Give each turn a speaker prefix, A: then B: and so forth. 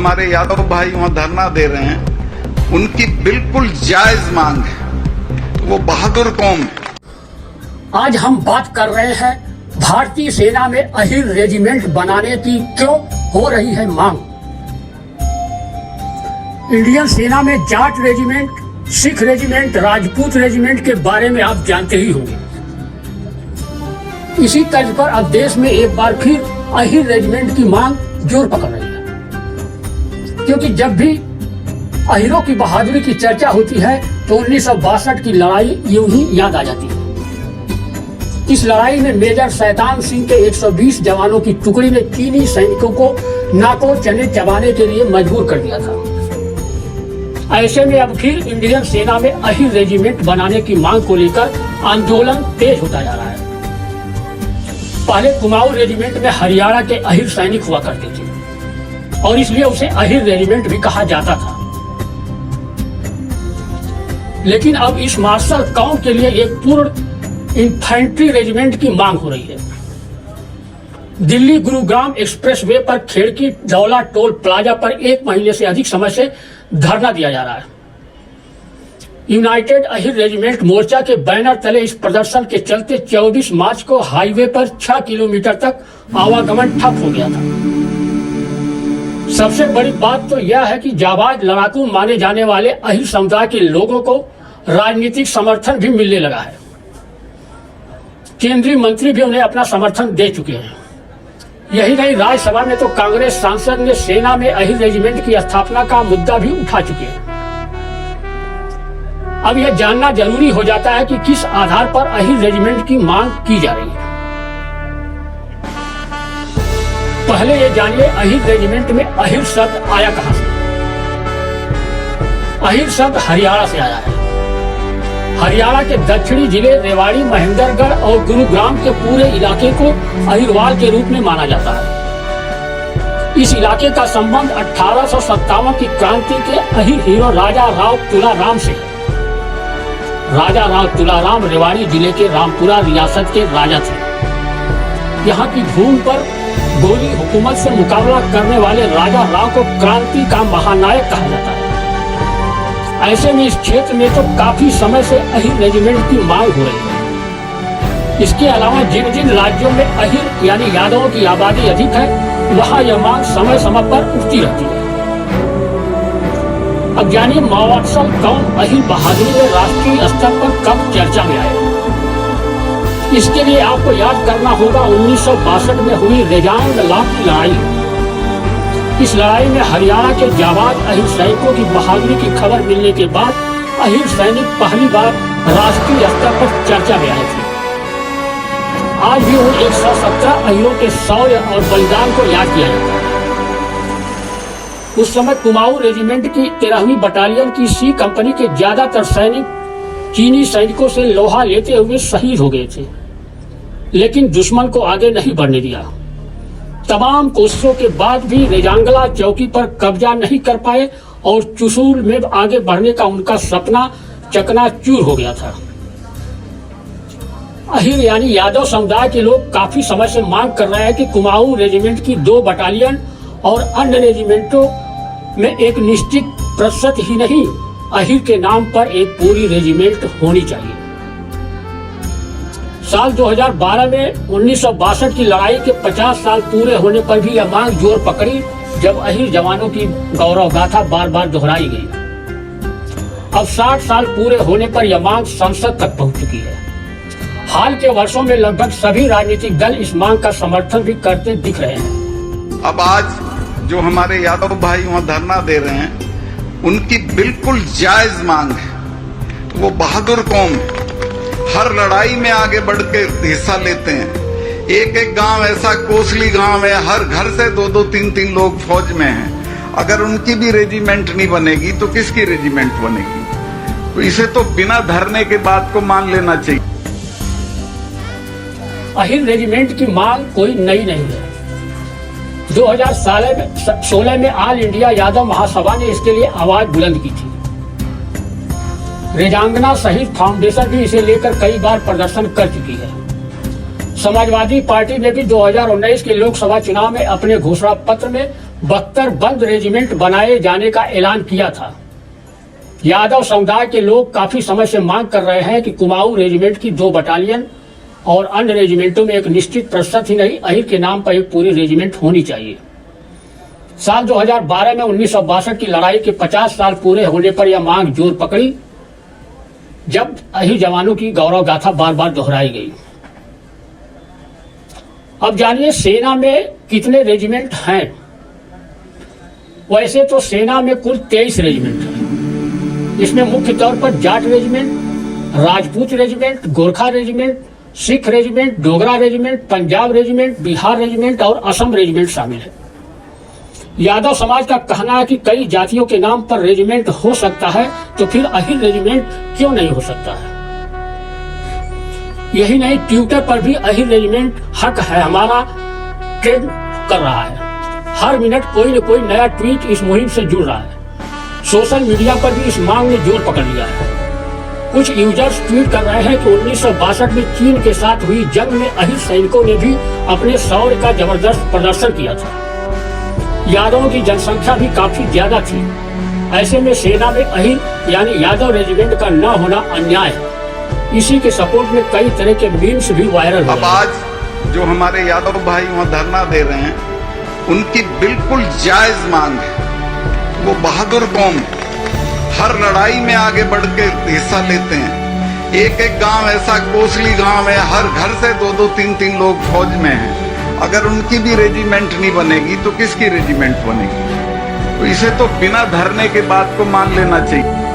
A: हमारे यादव भाई वहां धरना दे रहे हैं, उनकी बिल्कुल जायज मांग है। वो बहादुर कौम है।
B: आज हम बात कर रहे हैं भारतीय सेना में अहिर रेजिमेंट बनाने की क्यों हो रही है मांग। इंडियन सेना में Jat regiment, Sikh regiment, Rajput regiment के बारे में आप जानते ही होंगे। इसी तर्ज पर अब देश में एक बार फिर अहिर रेजिमेंट की मांग जोर पकड़ रही है, क्योंकि जब भी अहिरों की बहादुरी की चर्चा होती है तो 1962 की लड़ाई यूं ही याद आ जाती है। इस लड़ाई में मेजर शैतान सिंह के 120 जवानों की टुकड़ी ने चीनी सैनिकों को नाको चने चबाने के लिए मजबूर कर दिया था। ऐसे में अब फिर इंडियन सेना में अहिर रेजिमेंट बनाने की मांग को लेकर आंदोलन तेज होता जा रहा है। पहले कुमाऊं रेजिमेंट में हरियाणा के अहिर सैनिक हुआ करते थे और इसलिए उसे अहिर रेजिमेंट भी कहा जाता था। लेकिन अब इस मार्शल काउंट के लिए एक पूर्ण इन्फेंट्री रेजिमेंट की मांग हो रही है। दिल्ली गुरुग्राम एक्सप्रेसवे पर खेड़की दौला टोल प्लाजा पर 1 महीने से अधिक समय से धरना दिया जा रहा है। यूनाइटेड अहिर रेजिमेंट मोर्चा के बैनर तले इस प्रदर्शन के चलते 24 मार्च को हाईवे पर 6 किलोमीटर तक आवागमन ठप हो गया था। सबसे बड़ी बात तो यह है कि जाबाज लड़ाकू माने जाने वाले अहिर समुदाय के लोगों को राजनीतिक समर्थन भी मिलने लगा है। केंद्रीय मंत्री भी उन्हें अपना समर्थन दे चुके हैं। यही नहीं, राज्यसभा में तो कांग्रेस सांसद ने सेना में अहिर रेजिमेंट की स्थापना का मुद्दा भी उठा चुके हैं। अब यह जानना जरूरी हो जाता है कि किस आधार पर अहिर रेजिमेंट की मांग की जा रही है। पहले ये जानिए अहिर रेजिमेंट में अहिर शब्द आया कहां से। अहिर शब्द हरियाणा से आया है। हरियाणा के दक्षिणी जिले रेवाड़ी, महेंद्रगढ़ और गुरुग्राम के पूरे इलाके को अहिरवाल के रूप में माना जाता है। इस इलाके का संबंध 1857 की क्रांति के अहिर हीरो राजा राव तुलाराम से। राजा राव तुलाराम रेवाड़ी जिले के रामपुरा रियासत के राजा थे। यहाँ की भूमि पर गोली हुकूमत से मुकाबला करने वाले राजा राव को क्रांति का महानायक कहा जाता है। ऐसे में इस क्षेत्र में तो काफी समय से अहिर रेजिमेंट की मांग हो रही है। इसके अलावा जिन जिन राज्यों में अहिर यानी यादवों की आबादी अधिक है, वहां यह मांग समय समय पर उठती रहती है। अब जानिए मार्शल काउंट अहिर बहादुरी में राष्ट्रीय स्तर पर कब चर्चा में आया। इसके लिए आपको याद करना होगा 1962 में हुई रेजांग ला की लड़ाई। इस लड़ाई में हरियाणा के जाबाज अहिर सैनिकों की बहादुरी की खबर मिलने के बाद अहिर सैनिक पहली बार राष्ट्रीय स्तर पर चर्चा में आए थे। आज भी उन 117 अहिरों के शौर्य और बलिदान को याद किया जाता है। उस समय कुमाऊं रेजिमेंट की 13वीं बटालियन की सी कंपनी के ज्यादातर सैनिक चीनी सैनिकों से लोहा लेते हुए शहीद हो गए थे, लेकिन दुश्मन को आगे नहीं बढ़ने दिया। तमाम कोशिशों के बाद भी रेजांगला चौकी पर कब्जा नहीं कर पाए और चुशूल में आगे बढ़ने का उनका सपना चकनाचूर हो गया था। अहिर यानी यादव समुदाय के लोग काफी समय से मांग कर रहे हैं कि कुमाऊं रेजिमेंट की 2 बटालियन और अन्य रेजिमेंटों में एक निश्चित प्रतिशत ही नहीं, अहिर के नाम पर एक पूरी रेजिमेंट होनी चाहिए। साल 2012 में 1962 की लड़ाई के 50 साल पूरे होने पर भी यह मांग जोर पकड़ी, जब अहिर जवानों की गौरव गाथा बार बार दोहराई गई। अब 60 साल पूरे होने पर यह मांग संसद तक पहुंच चुकी है। हाल के वर्षों में लगभग सभी राजनीतिक दल इस मांग का समर्थन भी करते दिख रहे हैं।
A: अब आज जो हमारे यादव भाई वहां धरना दे रहे हैं, उनकी बिल्कुल जायज मांग है। वो बहादुर कौम है, हर लड़ाई में आगे बढ़ के हिस्सा लेते हैं। एक एक गांव ऐसा कोसली गांव है, हर घर से 2-2, 3-3 लोग फौज में हैं। अगर उनकी भी रेजिमेंट नहीं बनेगी तो किसकी रेजिमेंट बनेगी? तो इसे तो बिना धरने के बात को मान लेना चाहिए।
B: अहिर रेजिमेंट की मांग कोई नई नहीं है। 2016 में ऑल इंडिया यादव महासभा ने इसके लिए आवाज बुलंद की थी। रेजांगना शहीद फाउंडेशन भी इसे लेकर कई बार प्रदर्शन कर चुकी है। समाजवादी पार्टी ने भी 2019 के लोकसभा चुनाव में अपने घोषणा पत्र में 72 बंद रेजिमेंट बनाए जाने का ऐलान किया था। यादव समुदाय के लोग काफी समय से मांग कर रहे हैं कि कुमाऊं रेजिमेंट की 2 बटालियन और अन्य रेजिमेंटों में एक निश्चित प्रतिशत ही नहीं, अहिर के नाम पर एक पूरी रेजिमेंट होनी चाहिए। साल 2012 में 1962 की लड़ाई के 50 साल पूरे होने पर यह मांग जोर पकड़ी, जब अहिर जवानों की गौरव गाथा बार बार दोहराई गई। अब जानिए सेना में कितने रेजिमेंट हैं। वैसे तो सेना में कुल 23 रेजिमेंट हैं। इसमें मुख्य तौर पर Jat regiment, Rajput regiment, Gorkha regiment, Sikh regiment, Dogra regiment, Punjab regiment, Bihar regiment और असम रेजिमेंट शामिल है। यादव समाज का कहना है कि कई जातियों के नाम पर रेजिमेंट हो सकता है, तो फिर अहिर रेजिमेंट क्यों नहीं हो सकता है। यही नहीं, ट्विटर पर भी अहिर रेजिमेंट हक है हमारा ट्रेंड कर रहा है। हर मिनट कोई न कोई नया ट्वीट इस मुहिम से जुड़ रहा है। सोशल मीडिया पर भी इस मांग ने जोर पकड़ लिया है। कुछ यूजर्स ट्वीट कर रहे हैं कि 1962 में चीन के साथ हुई जंग में अहिर सैनिकों ने भी अपने शौर्य का जबरदस्त प्रदर्शन किया था। यादवों की जनसंख्या भी काफी ज्यादा थी। ऐसे में सेना में अहिर यानी यादव रेजिमेंट का न होना अन्याय है। इसी के सपोर्ट में कई तरह के मीम्स भी वायरल हो रहे हैं।
A: अब आज जो हमारे यादव भाई वहां धरना दे रहे हैं, उनकी बिल्कुल जायज मांग है। वो बहादुर कौम हर लड़ाई में आगे बढ़ के हिस्सा लेते हैं। एक एक गांव ऐसा कोसली गांव है, हर घर से 2-2, 3-3 लोग फौज में हैं। अगर उनकी भी रेजिमेंट नहीं बनेगी तो किसकी रेजिमेंट बनेगी। तो इसे तो बिना धरने के बात को मान लेना चाहिए।